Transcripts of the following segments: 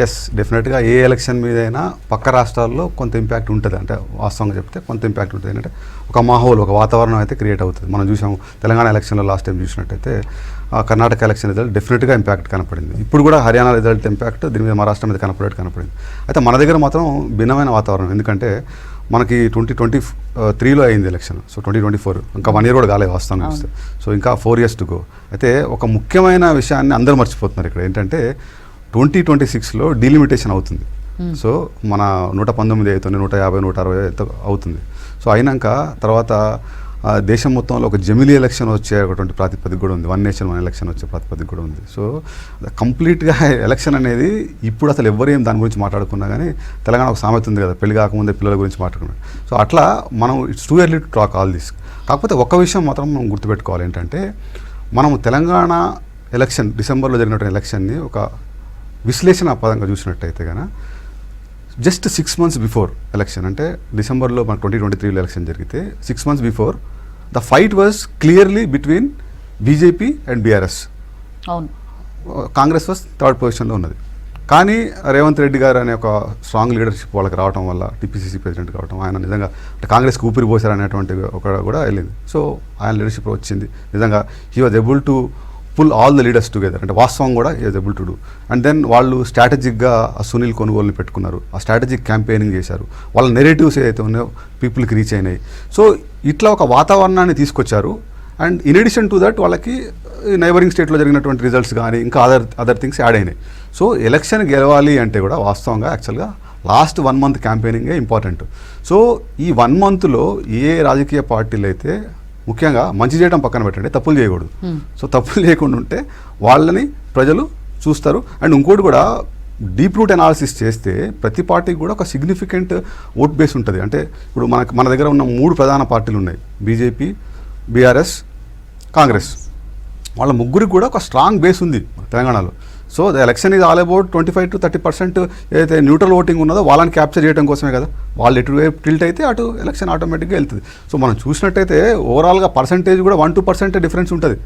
Yes డెఫినెట్గా ఏ election మీదైనా పక్క రాష్ట్రాల్లో కొంత ఇంపాక్ట్ ఉంటుంది. అంటే వాస్తవంగా చెప్తే కొంత ఇంపాక్ట్ ఉంటుంది. ఏంటంటే ఒక మాహోల్, ఒక వాతావరణం అయితే క్రియేట్ అవుతుంది. మనం చూసాము తెలంగాణ ఎలక్షన్లో లాస్ట్ టైం చూసినట్టయితే కర్ణాటక ఎలక్షన్ రిజల్ట్ డెఫినెట్గా ఇంపాక్ట్ కనపడింది. ఇప్పుడు కూడా హర్యానా రిజల్ట్ ఇంపాక్ట్ దీని మీద మహారాష్ట్ర మీద కనపడింది. అయితే మన దగ్గర మాత్రం భిన్నమైన వాతావరణం. ఎందుకంటే మనకి 2023లో అయింది ఎలక్షన్. సో 2024 ఇంకా 1 year కూడా కాలేదు వాస్తవంగా చూస్తే. సో ఇంకా 4 years టు గో. అయితే ఒక ముఖ్యమైన విషయాన్ని అందరూ మర్చిపోతున్నారు ఇక్కడ. ఏంటంటే 2026లో డీలిమిటేషన్ అవుతుంది. సో మన 119 అవుతుంది, 150, 160 అవుతుంది. సో అయినాక తర్వాత దేశం మొత్తంలో ఒక జమిలీ ఎలక్షన్ వచ్చేటువంటి ప్రాతిపదిక కూడా ఉంది. 1 nation 1 election వచ్చే ప్రాతిపదిక కూడా ఉంది. సో కంప్లీట్గా ఎలక్షన్ అనేది ఇప్పుడు అసలు ఎవరు ఏం దాని గురించి మాట్లాడుకున్నా కానీ తెలంగాణ ఒక సామెత ఉంది కదా, పెళ్లి కాకముందే పిల్లల గురించి మాట్లాడుకున్నాం. సో అట్లా మనం it's two early to talk all this. కాకపోతే ఒక్క విషయం మాత్రం మనం గుర్తుపెట్టుకోవాలి. ఏంటంటే మనం తెలంగాణ ఎలక్షన్ డిసెంబర్లో జరిగినటువంటి ఎలక్షన్ని ఒక విశ్లేషణ పదంగా చూసినట్టయితే కనుక జస్ట్ 6 months బిఫోర్ ఎలక్షన్, అంటే డిసెంబర్లో మన 2023లో ఎలక్షన్ జరిగితే 6 months before the fight was clearly between BJP and BRS. అవును, కాంగ్రెస్ వాజ్ థర్డ్ పొజిషన్లో ఉన్నది. కానీ రేవంత్ రెడ్డి గారు అనే ఒక స్ట్రాంగ్ లీడర్షిప్ వాళ్ళకి రావడం వల్ల, టీపీసీసీ ప్రెసిడెంట్ కావడం, ఆయన నిజంగా అంటే కాంగ్రెస్కి ఊపిరి పోసారు అనేటువంటి ఒక కూడా వెళ్ళింది. సో ఆయన లీడర్షిప్ వచ్చింది. నిజంగా he was able to pull all the leaders together. అంటే వాస్తవం కూడా is able to do. And then వాళ్ళు స్ట్రాటజిక్గా సునీల్ కొనుగోలుని పెట్టుకున్నారు, ఆ స్ట్రాటజిక్ క్యాంపెయినింగ్ చేశారు. వాళ్ళ నెరేటివ్స్ ఏదైతే ఉన్నాయో పీపుల్కి రీచ్ అయినాయి. సో ఇట్లా ఒక వాతావరణాన్ని తీసుకొచ్చారు. And in addition to that వాళ్ళకి నైబరింగ్ స్టేట్లో జరిగినటువంటి రిజల్ట్స్ కానీ ఇంకా అదర్ థింగ్స్ యాడ్ అయినాయి. సో ఎలక్షన్ గెలవాలి అంటే కూడా వాస్తవంగా యాక్చువల్గా లాస్ట్ 1 month క్యాంపెయినింగే ఇంపార్టెంట్. సో ఈ 1 monthలో ఏ రాజకీయ పార్టీలు అయితే ముఖ్యంగా మంచి చేయడం పక్కన పెట్టండి, తప్పులు చేయకూడదు. సో తప్పులు చేయకుండా ఉంటే వాళ్ళని ప్రజలు చూస్తారు. అండ్ ఇంకోటి కూడా డీప్ రూట్ అనాలిసిస్ చేస్తే ప్రతి పార్టీకి కూడా ఒక సిగ్నిఫికెంట్ ఓట్ బేస్ ఉంటుంది. అంటే ఇప్పుడు మన దగ్గర ఉన్న 3 ప్రధాన పార్టీలు ఉన్నాయి, బీజేపీ, బీఆర్ఎస్, కాంగ్రెస్. వాళ్ళ ముగ్గురికి కూడా ఒక స్ట్రాంగ్ బేస్ ఉంది తెలంగాణలో. So the election is all about 25 to 30% ఏదైతే న్యూట్రల్ ఓటింగ్ ఉన్నదో వాళ్ళని క్యాప్చర్ చేయడం కోసమే కదా. వాళ్ళు ఎటువైపు టిల్ట్ అయితే అటు ఎలక్షన్ ఆటోమేటిక్గా వెళ్తుంది. సో మనం చూసినట్టయితే ఓవరాల్గా పర్సంటేజ్ కూడా 1-2% డిఫరెన్స్ ఉంటుంది.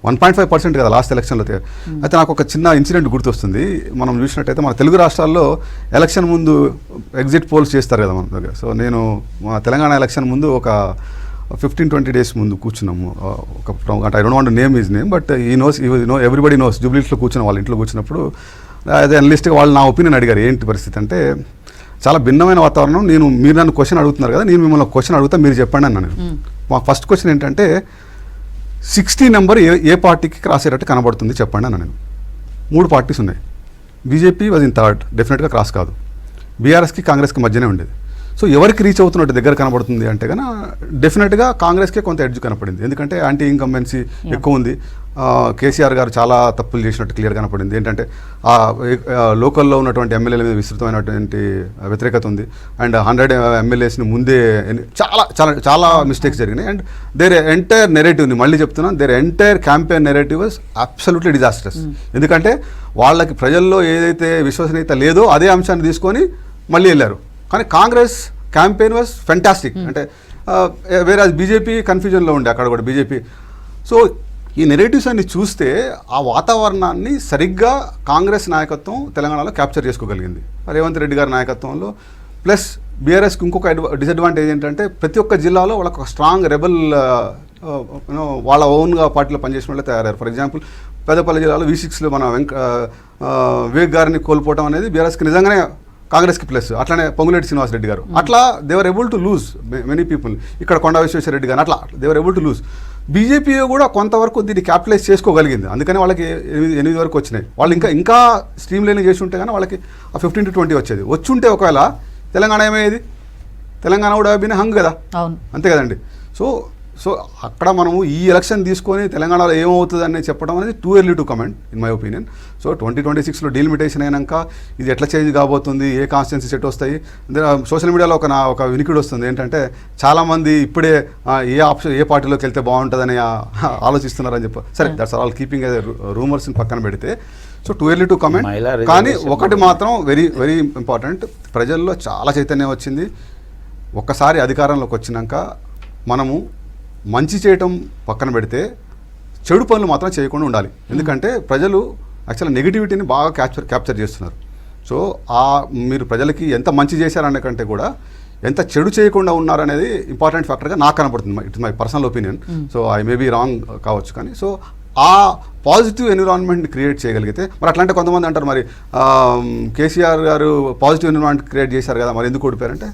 1.5% కదా లాస్ట్ ఎలక్షన్లో. అయితే నాకు ఒక చిన్న ఇన్సిడెంట్ గుర్తొస్తుంది. మనం చూసినట్టయితే మన తెలుగు రాష్ట్రాల్లో ఎలక్షన్ ముందు ఎగ్జిట్ పోల్స్ చేస్తారు కదా మన దగ్గర. సో నేను మా తెలంగాణ ఎలక్షన్ ముందు ఒక 15-20 days ముందు కూర్చున్నాము. అంటే I don't want to name his name, but ఈ నోస్ ఎవ్రీబడి నోస్. జూబ్లీస్లో కూర్చున్న వాళ్ళ ఇంట్లో కూర్చున్నప్పుడు అదే అనలిస్ట్గా వాళ్ళు నా ఒపీనియన్ అడిగారు. ఏంటి పరిస్థితి అంటే చాలా భిన్నమైన వాతావరణం. మీరు నన్ను క్వశ్చన్ అడుగుతున్నారు కదా, నేను మిమ్మల్ని క్వశ్చన్ అడుగుతా, మీరు చెప్పండి అన్నాను. మా ఫస్ట్ క్వశ్చన్ ఏంటంటే 60 నెంబర్ ఏ పార్టీకి క్రాస్ అయ్యేటట్టు కనబడుతుంది చెప్పండి అన్న. నేను 3 parties ఉన్నాయి. బీజేపీ వాజ్ ఇన్ థర్డ్, డెఫినెట్గా క్రాస్ కాదు. బీఆర్ఎస్కి కాంగ్రెస్కి మధ్యనే ఉండేది. సో ఎవరికి రీచ్ అవుతున్నట్టు దగ్గర కనబడుతుంది అంటే కన్నా డెఫినెట్గా కాంగ్రెస్కే కొంత ఎడ్జ్ కనపడింది. ఎందుకంటే యాంటీ ఇన్కంబెన్సీ ఎక్కువ ఉంది. కేసీఆర్ గారు చాలా తప్పులు చేసినట్టు క్లియర్ కనపడింది. ఏంటంటే లోకల్లో ఉన్నటువంటి ఎమ్మెల్యేల మీద విస్తృతమైనటువంటి వ్యతిరేకత ఉంది. అండ్ 100 MLAsని ముందే చాలా చాలా చాలా మిస్టేక్స్ జరిగినాయి. అండ్ దేర్ ఎంటైర్ నెరేటివ్ని మళ్ళీ చెప్తున్నాను, their entire campaign narrative was absolutely disastrous. ఎందుకంటే వాళ్ళకి ప్రజల్లో ఏదైతే విశ్వసనీయత లేదో అదే అంశాన్ని తీసుకొని మళ్ళీ వెళ్ళారు. కానీ కాంగ్రెస్ క్యాంపెయిన్ వాజ్ ఫెంటాస్టిక్. అంటే వేరే బీజేపీ కన్ఫ్యూజన్లో ఉండే అక్కడ కూడా బీజేపీ. సో ఈ నెరేటివ్స్ అన్ని చూస్తే ఆ వాతావరణాన్ని సరిగ్గా కాంగ్రెస్ నాయకత్వం తెలంగాణలో క్యాప్చర్ చేసుకోగలిగింది రేవంత్ రెడ్డి గారి నాయకత్వంలో. ప్లస్ బీఆర్ఎస్కి ఇంకొక డిసడ్వాంటేజ్ ఏంటంటే ప్రతి ఒక్క జిల్లాలో వాళ్ళకు ఒక స్ట్రాంగ్ రెబల్ వాళ్ళ ఓన్గా పార్టీలో పనిచేసిన వాళ్ళే తయారయ్యారు. ఫర్ ఎగ్జాంపుల్ పెద్దపల్లి జిల్లాలో V6లో మన వివేక్ గారిని కోల్పోవడం అనేది బీఆర్ఎస్కి నిజంగానే కాంగ్రెస్కి ప్లస్. అట్లానే పొంగులేటి శ్రీనివాసరెడ్డి గారు అట్లా దేవర్ able to lose many people. ఇక్కడ కొండా విశ్వేశ్వరరెడ్డి గారు అట్లా దేవర్ ఎబుల్ టు లూజ్. బీజేపీ కూడా కొంతవరకు దీన్ని క్యాపిటలైజ్ చేసుకోగలిగింది. అందుకని వాళ్ళకి 8 వరకు వచ్చినాయి. వాళ్ళు ఇంకా స్ట్రీమ్ లైన్ చేసి ఉంటే కానీ వాళ్ళకి 15 to 20 వచ్చేది. వచ్చుంటే ఒకవేళ తెలంగాణ ఏమయ్యేది? తెలంగాణ కూడా బిన్న హంగ్ కదా, అంతే కదండి. సో అక్కడ మనము ఈ ఎలక్షన్ తీసుకొని తెలంగాణలో ఏమవుతుంది అని చెప్పడం అనేది too early to comment in my opinion. So 2026లో డీలిమిటేషన్ అయినాక ఇది ఎట్లా చేంజ్ కాబోతుంది, ఏ కాన్స్టిట్యున్సీ సెట్ వస్తాయి. సోషల్ మీడియాలో ఒక వినికిడి వస్తుంది ఏంటంటే చాలామంది ఇప్పుడే ఏ పార్టీలోకి వెళ్తే బాగుంటుందని ఆలోచిస్తున్నారని చెప్పి. సరే, దట్స్ ఆల్ కీపింగ్ రూమర్స్ని పక్కన పెడితే. So two early to comment. కానీ ఒకటి మాత్రం వెరీ వెరీ ఇంపార్టెంట్, ప్రజల్లో చాలా చైతన్యం వచ్చింది. ఒక్కసారి అధికారంలోకి వచ్చినాక మనము మంచి చేయటం పక్కన పెడితే చెడు పనులు మాత్రం చేయకుండా ఉండాలి. ఎందుకంటే ప్రజలు యాక్చువల్గా నెగిటివిటీని బాగా క్యాప్చర్ చేస్తున్నారు. సో మీరు ప్రజలకి ఎంత మంచి చేశారనే కంటే కూడా ఎంత చెడు చేయకుండా ఉన్నారనేది ఇంపార్టెంట్ ఫ్యాక్టర్గా నాకు కనపడుతుంది. It's my personal opinion. So I may be wrong కావచ్చు, కానీ సో ఆ పాజిటివ్ ఎన్విరాన్మెంట్ని క్రియేట్ చేయగలిగితే మరి అట్లాంటి కొంతమంది అంటారు మరి కేసీఆర్ గారు పాజిటివ్ ఎన్విరాన్మెంట్ క్రియేట్ చేశారు కదా, మరి ఎందుకు ఓడిపోయారంటే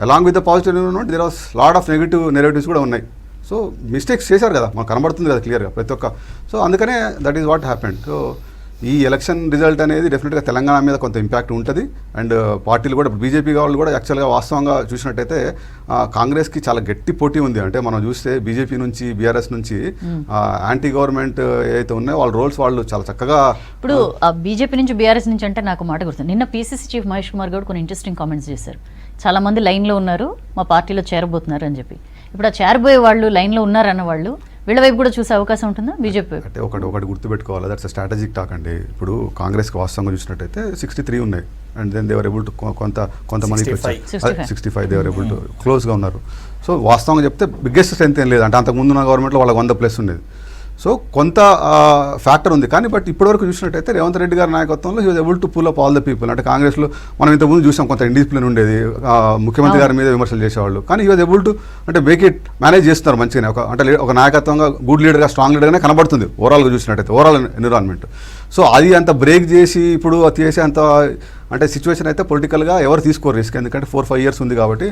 along with the positive environment there was lot of negative narratives కూడా ఉన్నాయి. సో మిస్టేక్స్ చేశారు కదా, మనకు కనబడుతుంది కదా క్లియర్గా ప్రతి ఒక్క. సో అందుకనే that is what happened. So ఈ ఎలక్షన్ రిజల్ట్ అనేది డెఫినెట్గా తెలంగాణ మీద కొంత ఇంపాక్ట్ ఉంటుంది. అండ్ పార్టీలు కూడా బీజేపీ వాళ్ళు కూడా యాక్చువల్గా వాస్తవంగా చూసినట్టయితే కాంగ్రెస్కి చాలా గట్టి పోటీ ఉంది. అంటే మనం చూస్తే బీజేపీ నుంచి బీఆర్ఎస్ నుంచి యాంటీ గవర్నమెంట్ ఏదైతే ఉన్నాయో వాళ్ళ రోల్స్ వాళ్ళు చాలా చక్కగా. ఇప్పుడు బీజేపీ నుంచి బీఆర్ఎస్ నుంచి అంటే నాకు మాట గుర్తుంది, నిన్న పీసీసీ చీఫ్ మహేష్ కుమార్ గౌడ్ కొన్ని ఇంట్రెస్టింగ్ కామెంట్స్ చేశారు. చాలా మంది లైన్లో ఉన్నారు, మా పార్టీలో చేరబోతున్నారు అని చెప్పి. ఇప్పుడు ఆ చేరబోయే వాళ్ళు లైన్లో ఉన్నారన్న వాళ్ళు వీళ్ళ వైపు కూడా చూసే అవకాశం ఉంటుందా బీజేపీ? అంటే ఒకటి గుర్తుపెట్టుకోవాలి, దట్స్ స్ట్రాటజిక్ టాక్ అండి. ఇప్పుడు కాంగ్రెస్కి వాస్తవంగా చూసినట్టయితే 63 ఉన్నాయి. And then they were able to కొంతమంది 65 దేవర్ ఏబుల్ టు క్లోజ్గా ఉన్నారు. సో వాస్తవంగా చెప్తే బిగ్గెస్ట్ స్ట్రెంత్ ఏం లేదు. అంటే అంతకుముందు ఉన్న గవర్నమెంట్లో వాళ్ళకి 100+ ఉండేది. సో కొంత ఫ్యాక్టర్ ఉంది. కానీ బట్ ఇప్పటివరకు చూసినట్టయితే రేవంత్ రెడ్డి గారి నాయకత్వంలో he was able to pull up all the people. అంటే కాంగ్రెస్లో మనం ఇంతకుముందు చూసాం కొంత ఇండిసిప్లిన్ ఉండేది, ముఖ్యమంత్రి గారి మీద విమర్శలు చేసేవాళ్ళు. కానీ హీ వాజ్ ఏబుల్ టు అంటే మేక్ ఇట్ మేనేజ్ చేస్తున్నారు మంచిగానే. ఒక నాయకత్వంగా గుడ్ లీడర్గా స్ట్రాంగ్ లీడర్గానే కనబడుతుంది ఓవరాల్గా చూసినట్టయితే ఓవరాల్ ఎన్విరాన్మెంట్. సో అది అంత బ్రేక్ చేసి ఇప్పుడు తీసే అంత అంటే సిచ్యువేషన్ అయితే పొలిటికల్గా ఎవరు తీసుకోరు రిస్క్, ఎందుకంటే 4-5 years ఉంది కాబట్టి.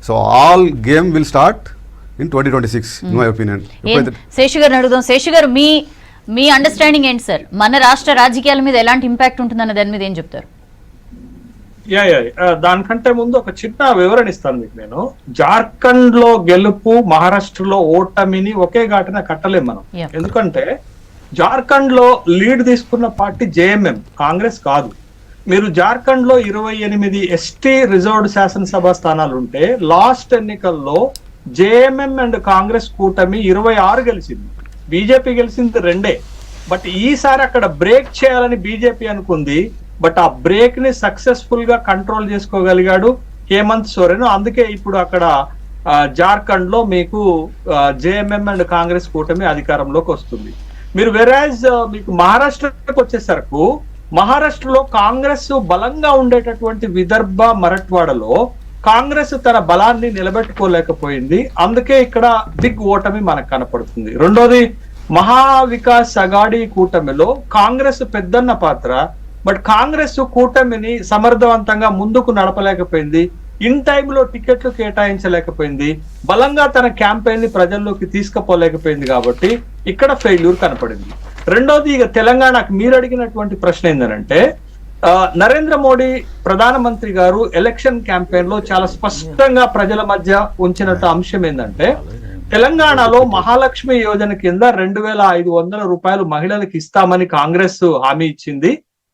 So all game will start in 2026 in my opinion. Seshu గారిని అడుగుదాం. శేషు గారు, మీ అండర్స్టాండింగ్ ఏంటి సార్? మన రాష్ట్ర రాజకీయాల మీద ఎలాంటి ఇంపాక్ట్ ఉంటుందన్న దాని మీద ఏం చెప్తారు? దానికంటే ముందు ఒక చిన్న వివరణ ఇస్తాను మీకు. నేను జార్ఖండ్ లో గెలుపు, మహారాష్ట్రలో ఓటమిని ఒకే ఘాటున కట్టలేం మనం. ఎందుకంటే జార్ఖండ్ లో లీడ్ తీసుకున్న పార్టీ జేఎంఎం, కాంగ్రెస్ కాదు. మీరు జార్ఖండ్ లో 28 ఎస్టీ రిజర్వ్డ్ శాసనసభ స్థానాలు ఉంటే లాస్ట్ ఎన్నికల్లో జేఎంఎం అండ్ కాంగ్రెస్ కూటమి 26 గెలిచింది, బీజేపీ గెలిచింది 2. బట్ ఈసారి అక్కడ బ్రేక్ చేయాలని బీజేపీ అనుకుంది. బట్ ఆ బ్రేక్ ని సక్సెస్ఫుల్ గా కంట్రోల్ చేసుకోగలిగాడు హేమంత్ సోరెన్. అందుకే ఇప్పుడు అక్కడ జార్ఖండ్ లో మీకు జేఎంఎం అండ్ కాంగ్రెస్ కూటమి అధికారంలోకి వస్తుంది. మీరు వెరాజ్ మీకు మహారాష్ట్రకు వచ్చేసరికి మహారాష్ట్రలో కాంగ్రెస్ బలంగా ఉండేటటువంటి విదర్భ, మరఠ్వాడలో కాంగ్రెస్ తన బలాన్ని నిలబెట్టుకోలేకపోయింది. అందుకే ఇక్కడ బిగ్ ఓటమి మనకు కనపడుతుంది. రెండోది, మహావికాస్ అగాడి కూటమిలో కాంగ్రెస్ పెద్దన్న పాత్ర. బట్ కాంగ్రెస్ కూటమిని సమర్థవంతంగా ముందుకు నడపలేకపోయింది, ఇన్ టైంలో టికెట్లు కేటాయించలేకపోయింది, బలంగా తన క్యాంపెయిన్ ని ప్రజల్లోకి తీసుకుపోలేకపోయింది. కాబట్టి ఇక్కడ ఫెయిల్యూర్ కనపడింది. రెండోది, ఇక తెలంగాణకు మీరు అడిగినటువంటి ప్రశ్న ఏంటంటే, నరేంద్ర మోడీ ప్రధానమంత్రి గారు ఎలక్షన్ క్యాంపెయిన్ లో చాలా స్పష్టంగా ప్రజల మధ్య ఉంచినట్టు అంశం ఏంటంటే, తెలంగాణలో మహాలక్ష్మి యోజన కింద 2500 రూపాయలు మహిళలకు ఇస్తామని కాంగ్రెస్ హామీ ఇచ్చింది.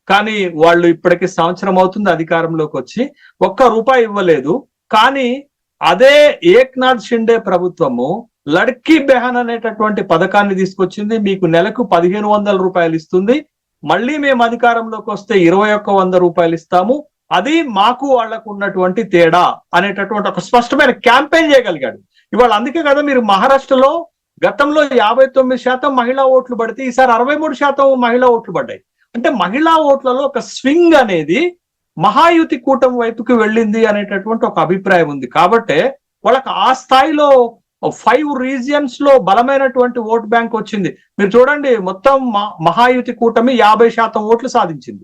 కానీ వాళ్ళు ఇప్పటికి సంవత్సరం అవుతుంది అధికారంలోకి వచ్చి, ₹1 ఇవ్వలేదు. కానీ అదే ఏక్నాథ్ షిండే ప్రభుత్వము లడ్కీ బెహన్ అనేటటువంటి పథకాన్ని తీసుకొచ్చింది. మీకు నెలకు 1500 రూపాయలు ఇస్తుంది. మళ్ళీ మేము అధికారంలోకి వస్తే 2100 రూపాయలు ఇస్తాము, అది మాకు వాళ్లకు ఉన్నటువంటి తేడా అనేటటువంటి ఒక స్పష్టమైన క్యాంపెయిన్ చేయగలిగాడు ఇవాళ. అందుకే కదా మీరు మహారాష్ట్రలో గతంలో 59% మహిళా ఓట్లు పడితే ఈసారి 63% మహిళా ఓట్లు పడ్డాయి. అంటే మహిళా ఓట్లలో ఒక స్వింగ్ అనేది మహాయుతి కూటమి వైపుకి వెళ్ళింది అనేటటువంటి ఒక అభిప్రాయం ఉంది. కాబట్టి వాళ్ళకి ఆ స్థాయిలో 5 రీజియన్స్ లో బలమైనటువంటి ఓట్ బ్యాంక్ వచ్చింది. మీరు చూడండి, మొత్తం మహాయుతి కూటమి 50% ఓట్లు సాధించింది.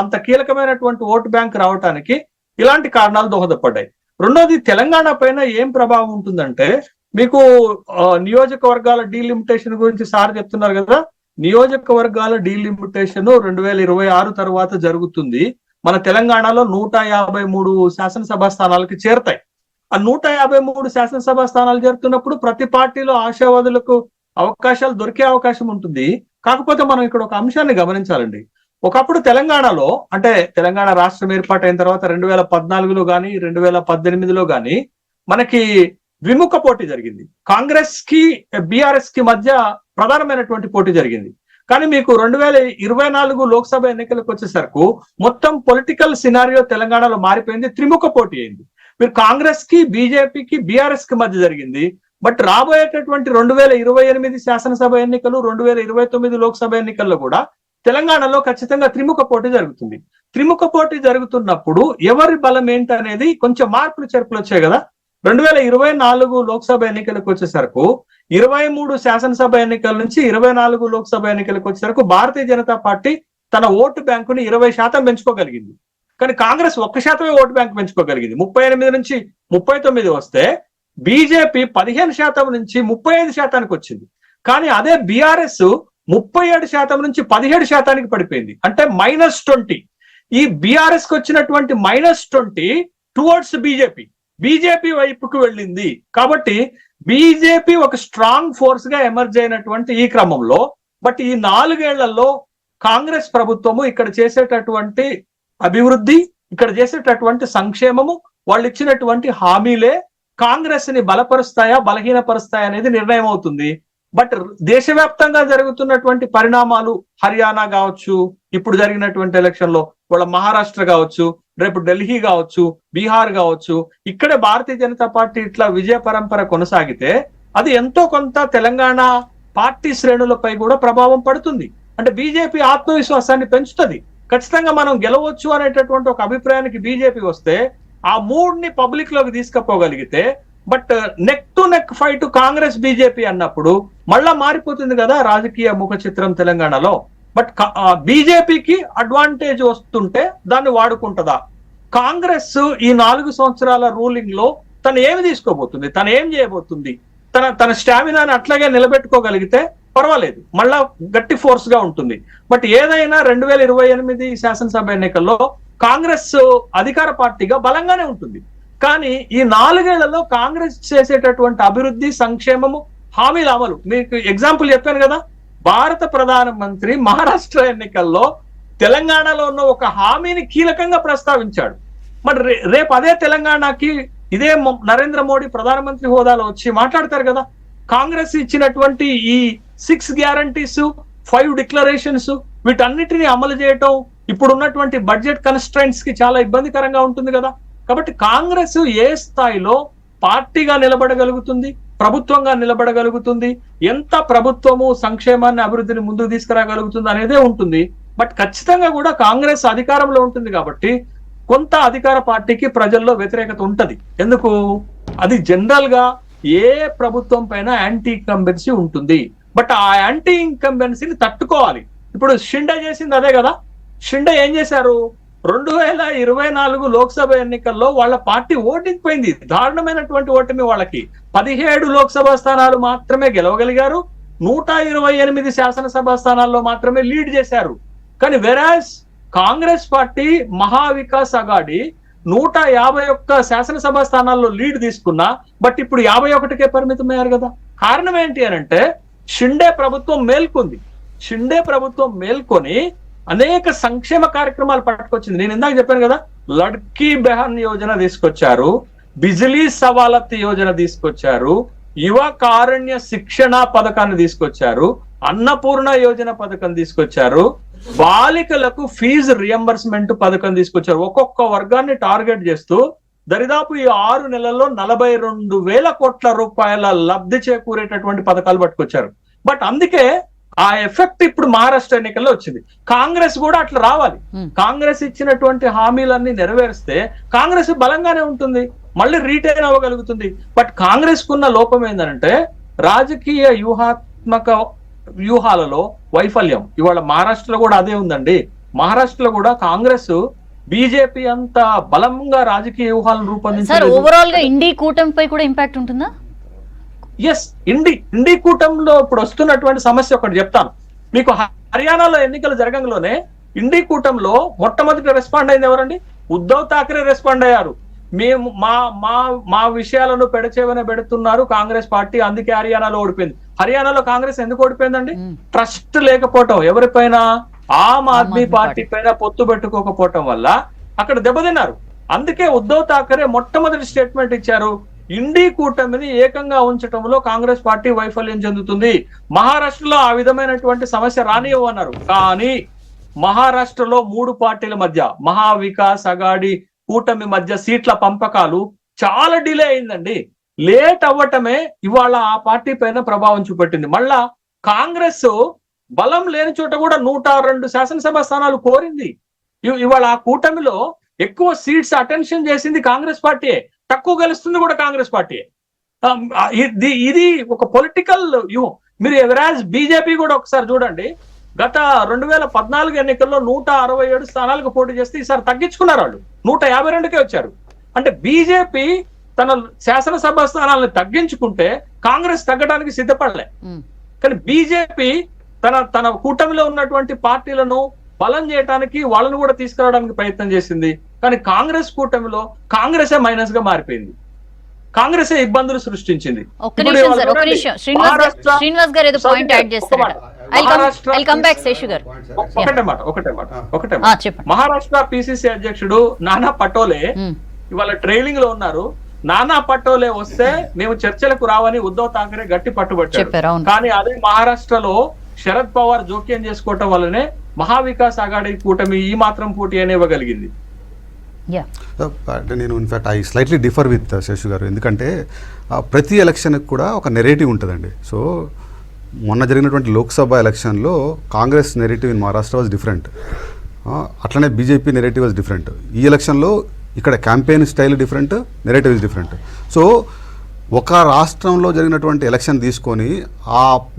అంత కీలకమైనటువంటి ఓట్ బ్యాంక్ రావటానికి ఇలాంటి కారణాలు దోహదపడ్డాయి. రెండోది, తెలంగాణ పైన ఏం ప్రభావం ఉంటుందంటే, మీకు నియోజకవర్గాల డీలిమిటేషన్ గురించి సార్ చెప్తున్నారు కదా. నియోజకవర్గాల డీలిమిటేషన్ 2026 తర్వాత జరుగుతుంది. మన తెలంగాణలో 153 శాసనసభ స్థానాలకి చేరుతాయి. ఆ 153 శాసనసభ స్థానాలు జరుగుతున్నప్పుడు ప్రతి పార్టీలో ఆశావాదులకు అవకాశాలు దొరికే అవకాశం ఉంటుంది. కాకపోతే మనం ఇక్కడ ఒక అంశాన్ని గమనించాలండి. ఒకప్పుడు తెలంగాణలో, అంటే తెలంగాణ రాష్ట్రం ఏర్పాటైన తర్వాత 2014లో కానీ 2018లో కానీ మనకి ద్విముఖ పోటీ జరిగింది. కాంగ్రెస్ కి బీఆర్ఎస్ కి మధ్య ప్రధానమైనటువంటి పోటీ జరిగింది. కానీ మీకు 2024 లోక్సభ ఎన్నికలకు వచ్చేసరికి మొత్తం పొలిటికల్ సినారియో తెలంగాణలో మారిపోయింది, త్రిముఖ పోటీ అయింది. మీరు కాంగ్రెస్ కి, బీజేపీకి, బీఆర్ఎస్ కి మధ్య జరిగింది. బట్ రాబోయేటటువంటి 2028 శాసనసభ ఎన్నికలు, 2029 లోక్సభ ఎన్నికల్లో కూడా తెలంగాణలో ఖచ్చితంగా త్రిముఖ పోటీ జరుగుతుంది. త్రిముఖ పోటీ జరుగుతున్నప్పుడు ఎవరి బలం ఏంటనేది కొంచెం మార్పులు చేర్పులు వచ్చాయి కదా. 2024 లోక్సభ ఎన్నికలకు వచ్చేసరికి 23 శాసనసభ ఎన్నికల నుంచి 24 లోక్సభ ఎన్నికలకు వచ్చేసరికి భారతీయ జనతా పార్టీ తన ఓటు బ్యాంకుని 20% పెంచుకోగలిగింది. కానీ కాంగ్రెస్ 1% ఓటు బ్యాంక్ పెంచుకోగలిగింది. 38 నుంచి 39 వస్తే బీజేపీ 15% నుంచి 35% వచ్చింది. కానీ అదే బీఆర్ఎస్ 37% నుంచి 17% పడిపోయింది. అంటే -20. ఈ బీఆర్ఎస్ కి వచ్చినటువంటి -20 టువర్డ్స్ బీజేపీ వైపుకు వెళ్ళింది. కాబట్టి బీజేపీ ఒక స్ట్రాంగ్ ఫోర్స్ గా ఎమర్జ్ అయినటువంటి ఈ క్రమంలో బట్ ఈ 4 ఏళ్లలో కాంగ్రెస్ ప్రభుత్వము ఇక్కడ చేసేటటువంటి అభివృద్ధి, ఇక్కడ చేసేటటువంటి సంక్షేమము, వాళ్ళు ఇచ్చినటువంటి హామీలే కాంగ్రెస్ ని బలపరుస్తాయా బలహీనపరుస్తాయా అనేది నిర్ణయం అవుతుంది. బట్ దేశవ్యాప్తంగా జరుగుతున్నటువంటి పరిణామాలు, హర్యానా కావచ్చు, ఇప్పుడు జరిగినటువంటి ఎలక్షన్ లో వాళ్ళ మహారాష్ట్ర కావచ్చు, రేపు ఢిల్లీ కావచ్చు, బీహార్ కావచ్చు, ఇక్కడే భారతీయ జనతా పార్టీ ఇట్లా విజయ పరంపర కొనసాగితే అది ఎంతో కొంత తెలంగాణ పార్టీ శ్రేణులపై కూడా ప్రభావం పడుతుంది. అంటే బీజేపీ ఆత్మవిశ్వాసాన్ని పెంచుతుంది. ఖచ్చితంగా మనం గెలవచ్చు అనేటటువంటి ఒక అభిప్రాయానికి బీజేపీ వస్తే ఆ మూడ్ని పబ్లిక్ లోకి తీసుకుపోగలిగితే, but neck to neck fight Congress BJP అన్నప్పుడు మళ్ళా మారిపోతుంది కదా రాజకీయ ముఖ చిత్రం తెలంగాణలో. బట్ బీజేపీకి అడ్వాంటేజ్ వస్తుంటే దాన్ని వాడుకుంటుందా? కాంగ్రెస్ ఈ 4 సంవత్సరాల రూలింగ్ లో తను ఏమి తీసుకోబోతుంది, తను ఏం చేయబోతుంది? తన స్టామినాని అట్లాగే నిలబెట్టుకోగలిగితే పర్వాలేదు, మళ్ళా గట్టి ఫోర్స్ గా ఉంటుంది. బట్ ఏదైనా 2028 శాసనసభ ఎన్నికల్లో కాంగ్రెస్ అధికార పార్టీగా బలంగానే ఉంటుంది. కానీ ఈ 4 ఏళ్లలో కాంగ్రెస్ చేసేటటువంటి అభివృద్ధి, సంక్షేమము, హామీల అమలు, మీకు ఎగ్జాంపుల్ చెప్పాను కదా, భారత ప్రధానమంత్రి మహారాష్ట్ర ఎన్నికల్లో తెలంగాణలో ఉన్న ఒక హామీని కీలకంగా ప్రస్తావించాడు. మరి రేపు అదే తెలంగాణకి ఇదే నరేంద్ర మోడీ ప్రధానమంత్రి హోదాలో వచ్చి మాట్లాడతారు కదా. కాంగ్రెస్ ఇచ్చినటువంటి ఈ 6 గ్యారంటీస్, 5 డిక్లరేషన్స్, వీటన్నిటిని అమలు చేయటం ఇప్పుడు ఉన్నటువంటి బడ్జెట్ కన్స్ట్రైంట్స్ కి చాలా ఇబ్బందికరంగా ఉంటుంది కదా. కాబట్టి కాంగ్రెస్ ఏ స్థాయిలో పార్టీగా నిలబడగలుగుతుంది, ప్రభుత్వంగా నిలబడగలుగుతుంది, ఎంత ప్రభుత్వము సంక్షేమాన్ని, అభివృద్ధిని ముందుకు తీసుకురాగలుగుతుంది అనేదే ఉంటుంది. బట్ ఖచ్చితంగా కూడా కాంగ్రెస్ అధికారంలో ఉంటుంది కాబట్టి కొంత అధికార పార్టీకి ప్రజల్లో వ్యతిరేకత ఉంటది. ఎందుకు? అది జనరల్ గా ఏ ప్రభుత్వం పైన యాంటీ ఇంకంబెన్సీ ఉంటుంది. బట్ ఆ యాంటీ ఇంకంబెన్సీని తట్టుకోవాలి. ఇప్పుడు షిండే చేసింది అదే కదా. షిండే ఏం చేశారు? 2024 లోక్సభ ఎన్నికల్లో వాళ్ళ పార్టీ ఓటింగ్ దారుణమైనటువంటి ఓటమి. వాళ్ళకి 17 లోక్సభ స్థానాలు మాత్రమే గెలవగలిగారు, 128 శాసనసభ స్థానాల్లో మాత్రమే లీడ్ చేశారు. కానీ వెరాజ్ కాంగ్రెస్ పార్టీ మహావికాస్ అఘాడి 151 శాసనసభ స్థానాల్లో లీడ్ తీసుకున్నా, బట్ ఇప్పుడు 51కే పరిమితమయ్యారు కదా. కారణం ఏంటి అని అంటే షిండే ప్రభుత్వం మేల్కొంది. షిండే ప్రభుత్వం మేల్కొని అనేక సంక్షేమ కార్యక్రమాలు పట్టుకొచ్చింది. నేను ఇందాక చెప్పాను కదా, లడ్కీ బెహన్ యోజన తీసుకొచ్చారు, బిజిలీ సవాలత్ యోజన తీసుకొచ్చారు, యువ కారుణ్య శిక్షణ పథకాన్ని తీసుకొచ్చారు, అన్నపూర్ణ యోజన పథకం తీసుకొచ్చారు, బాలికలకు ఫీజు రియంబర్స్మెంట్ పథకం తీసుకొచ్చారు. ఒక్కొక్క వర్గాన్ని టార్గెట్ చేస్తూ దరిదాపు ఈ 6 నెలల్లో 42,000 కోట్ల రూపాయల లబ్ధి చేకూరేటటువంటి పథకాలు పట్టుకొచ్చారు. బట్ అందుకే ఆ ఎఫెక్ట్ ఇప్పుడు మహారాష్ట్ర ఎన్నికల్లో వచ్చింది. కాంగ్రెస్ కూడా అట్లా రావాలి. కాంగ్రెస్ ఇచ్చినటువంటి హామీలన్నీ నెరవేరిస్తే కాంగ్రెస్ బలంగానే ఉంటుంది, మళ్ళీ రీటైన్ అవ్వగలుగుతుంది. బట్ కాంగ్రెస్ కున్న లోపం ఏంటంటే రాజకీయ వ్యూహాలలో వైఫల్యం. ఇవాళ మహారాష్ట్రలో కూడా అదే ఉందండి. మహారాష్ట్రలో కూడా కాంగ్రెస్ బీజేపీ అంత బలంగా రాజకీయ వ్యూహాలను రూపొందించారు. ఓవరాల్ గా ఇండి కూటమిపై కూడా ఇంపాక్ట్ ఉంటుందా? ఎస్, ఇండి కూటమిలో ఇప్పుడు వస్తున్నటువంటి సమస్య ఒకటి చెప్తాను మీకు. హర్యానాలో ఎన్నికలు జరగంలోనే ఇండి కూటమిలో మొట్టమొదటి రెస్పాండ్ అయింది ఎవరండి? ఉద్ధవ్ ఠాక్రే రెస్పాండ్ అయ్యారు. మేము మా విషయాలను పెడచేవనే పెడుతున్నారు కాంగ్రెస్ పార్టీ, అందుకే హర్యానాలో ఓడిపోయింది. హర్యానాలో కాంగ్రెస్ ఎందుకు ఓడిపోయిందండి? ట్రస్ట్ లేకపోవటం ఎవరిపైన, ఆమ్ ఆద్మీ పార్టీ పైన పొత్తు పెట్టుకోకపోవటం వల్ల అక్కడ దెబ్బతిన్నారు. అందుకే ఉద్ధవ్ ఠాక్రే మొట్టమొదటి స్టేట్మెంట్ ఇచ్చారు, ఇండి కూటమిని ఏకంగా ఉంచటంలో కాంగ్రెస్ పార్టీ వైఫల్యం చెందుతుంది. మహారాష్ట్రలో ఆ విధమైనటువంటి సమస్య రానివ్వన్నారు. కానీ మహారాష్ట్రలో 3 పార్టీల మధ్య, మహావికాస్ అఘాడి కూటమి మధ్య సీట్ల పంపకాలు చాలా డిలే అయిందండి. లేట్ అవ్వటమే ఇవాళ ఆ పార్టీ పైన ప్రభావం చూపెట్టింది. మళ్ళా కాంగ్రెస్ బలం లేని చోట కూడా 102 శాసనసభ స్థానాలు కోరింది. ఇవాళ ఆ కూటమిలో ఎక్కువ సీట్స్ అటెన్షన్ చేసింది కాంగ్రెస్ పార్టీయే, తక్కువ గెలుస్తుంది కూడా కాంగ్రెస్ పార్టీయే. ఇది ఒక పొలిటికల్ వ్యూహం. మీరు ఎవరాజ్ బీజేపీ కూడా ఒకసారి చూడండి, గత 2014 ఎన్నికల్లో 167 స్థానాలకు పోటీ చేస్తే ఈసారి తగ్గించుకున్నారు, వాళ్ళు 152కే వచ్చారు. అంటే బీజేపీ తన శాసనసభ స్థానాలను తగ్గించుకుంటే కాంగ్రెస్ తగ్గడానికి సిద్ధపడలే. కానీ బీజేపీ తన కూటమిలో ఉన్నటువంటి పార్టీలను బలం చేయడానికి వాళ్ళను కూడా తీసుకురావడానికి ప్రయత్నం చేసింది. కానీ కాంగ్రెస్ కూటమిలో కాంగ్రెసే మైనస్ గా మారిపోయింది, కాంగ్రెసే ఇబ్బందులు సృష్టించింది. శ్రీనివాస్ గారు ఏదో పాయింట్ యాడ్ చేస్తారు. మహారాష్ట్ర పిసిసి అధ్యక్షుడు నానా పటోలే ఇవాళ ట్రైలింగ్ లో ఉన్నారు. నానా పటోలే వస్తే మేము చర్చలకు రావని ఉద్ధవ్ ఠాకరే గట్టి పట్టుబట్టారు. కానీ అదే మహారాష్ట్రలో శరద్ పవార్ జోక్యం చేసుకోవటం వల్లనే మహావికాస్ అఘాడీ కూటమి ఈ మాత్రం పోటీ అనేవ్వగలిగింది. అంటే నేను in fact I slightly differ with Seshu గారు, ఎందుకంటే ప్రతి ఎలక్షన్కి కూడా ఒక నెరేటివ్ ఉంటుందండి. సో మొన్న జరిగినటువంటి లోక్సభ ఎలక్షన్లో Congress narrative in Maharashtra was different, అట్లనే బీజేపీ నెరేటివ్ వాజ్ డిఫరెంట్. ఈ ఎలక్షన్లో ఇక్కడ campaign style different, narrative is different. So ఒక రాష్ట్రంలో జరిగినటువంటి ఎలక్షన్ తీసుకొని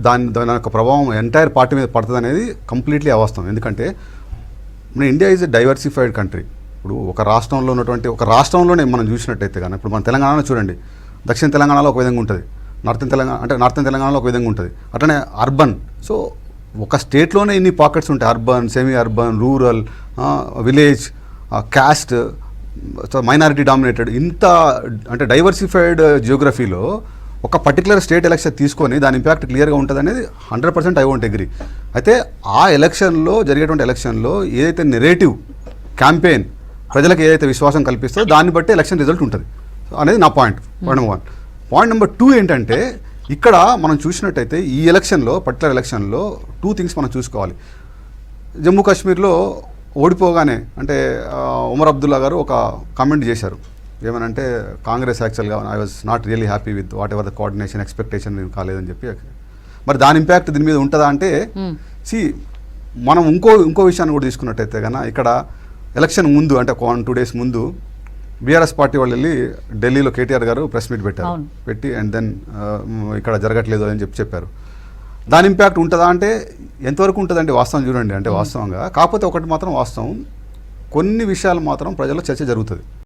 దాని యొక్క ప్రభావం ఎంటైర్ పార్టీ మీద పడుతుంది అనేది కంప్లీట్లీ అవాస్తవం. ఎందుకంటే మన India is a diversified country. ఇప్పుడు ఒక రాష్ట్రంలో ఉన్నటువంటి ఒక రాష్ట్రంలోనే మనం చూసినట్టయితే కానీ, ఇప్పుడు మన తెలంగాణలో చూడండి, దక్షిణ తెలంగాణలో ఒక విధంగా ఉంటుంది, నార్థన్ తెలంగాణలో ఒక విధంగా ఉంటుంది, అట్లనే అర్బన్. సో ఒక స్టేట్లోనే ఇన్ని పాకెట్స్ ఉంటాయి, urban, semi urban, rural, village, caste, minority dominated. ఇంత అంటే డైవర్సిఫైడ్ జియోగ్రఫీలో ఒక పర్టికులర్ స్టేట్ ఎలక్షన్ తీసుకొని దాని ఇంపాక్ట్ క్లియర్గా ఉంటుంది అనేది 100% ఐ వోంట్ అగ్రీ. అయితే ఆ ఎలక్షన్లో జరిగేటువంటి ఎలక్షన్లో ఏదైతే నెరేటివ్ క్యాంపెయిన్ ప్రజలకు ఏదైతే విశ్వాసం కల్పిస్తుందో దాన్ని బట్టి ఎలక్షన్ రిజల్ట్ ఉంటుంది అనేది నా పాయింట్ నెంబర్ 1. పాయింట్ నెంబర్ 2 ఏంటంటే, ఇక్కడ మనం చూసినట్టయితే ఈ ఎలక్షన్లో పర్టికులర్ ఎలక్షన్లో 2 థింగ్స్ మనం చూసుకోవాలి. జమ్మూ కాశ్మీర్లో ఓడిపోగానే అంటే ఉమర్ అబ్దుల్లా గారు ఒక కామెంట్ చేశారు, ఏమనంటే కాంగ్రెస్ యాక్చువల్గా I was not really happy with what ever the coordination expectation కాలేదని చెప్పి. మరి దాని ఇంపాక్ట్ దీని మీద ఉంటుందా అంటే, మనం ఇంకో విషయాన్ని కూడా తీసుకున్నట్టయితే కన్నా, ఇక్కడ ఎలక్షన్ ముందు అంటే 1-2 days ముందు బీఆర్ఎస్ పార్టీ వాళ్ళు వెళ్ళి ఢిల్లీలో కేటీఆర్ గారు ప్రెస్ మీట్ పెట్టి అండ్ దెన్ ఇక్కడ జరగట్లేదు అని చెప్పారు. దాని ఇంపాక్ట్ ఉంటుందా అంటే ఎంతవరకు ఉంటుందండి వాస్తవం చూడండి. అంటే వాస్తవంగా కాకపోతే ఒకటి మాత్రం వాస్తవం, కొన్ని విషయాలు మాత్రం ప్రజల్లో చర్చ జరుగుతుంది.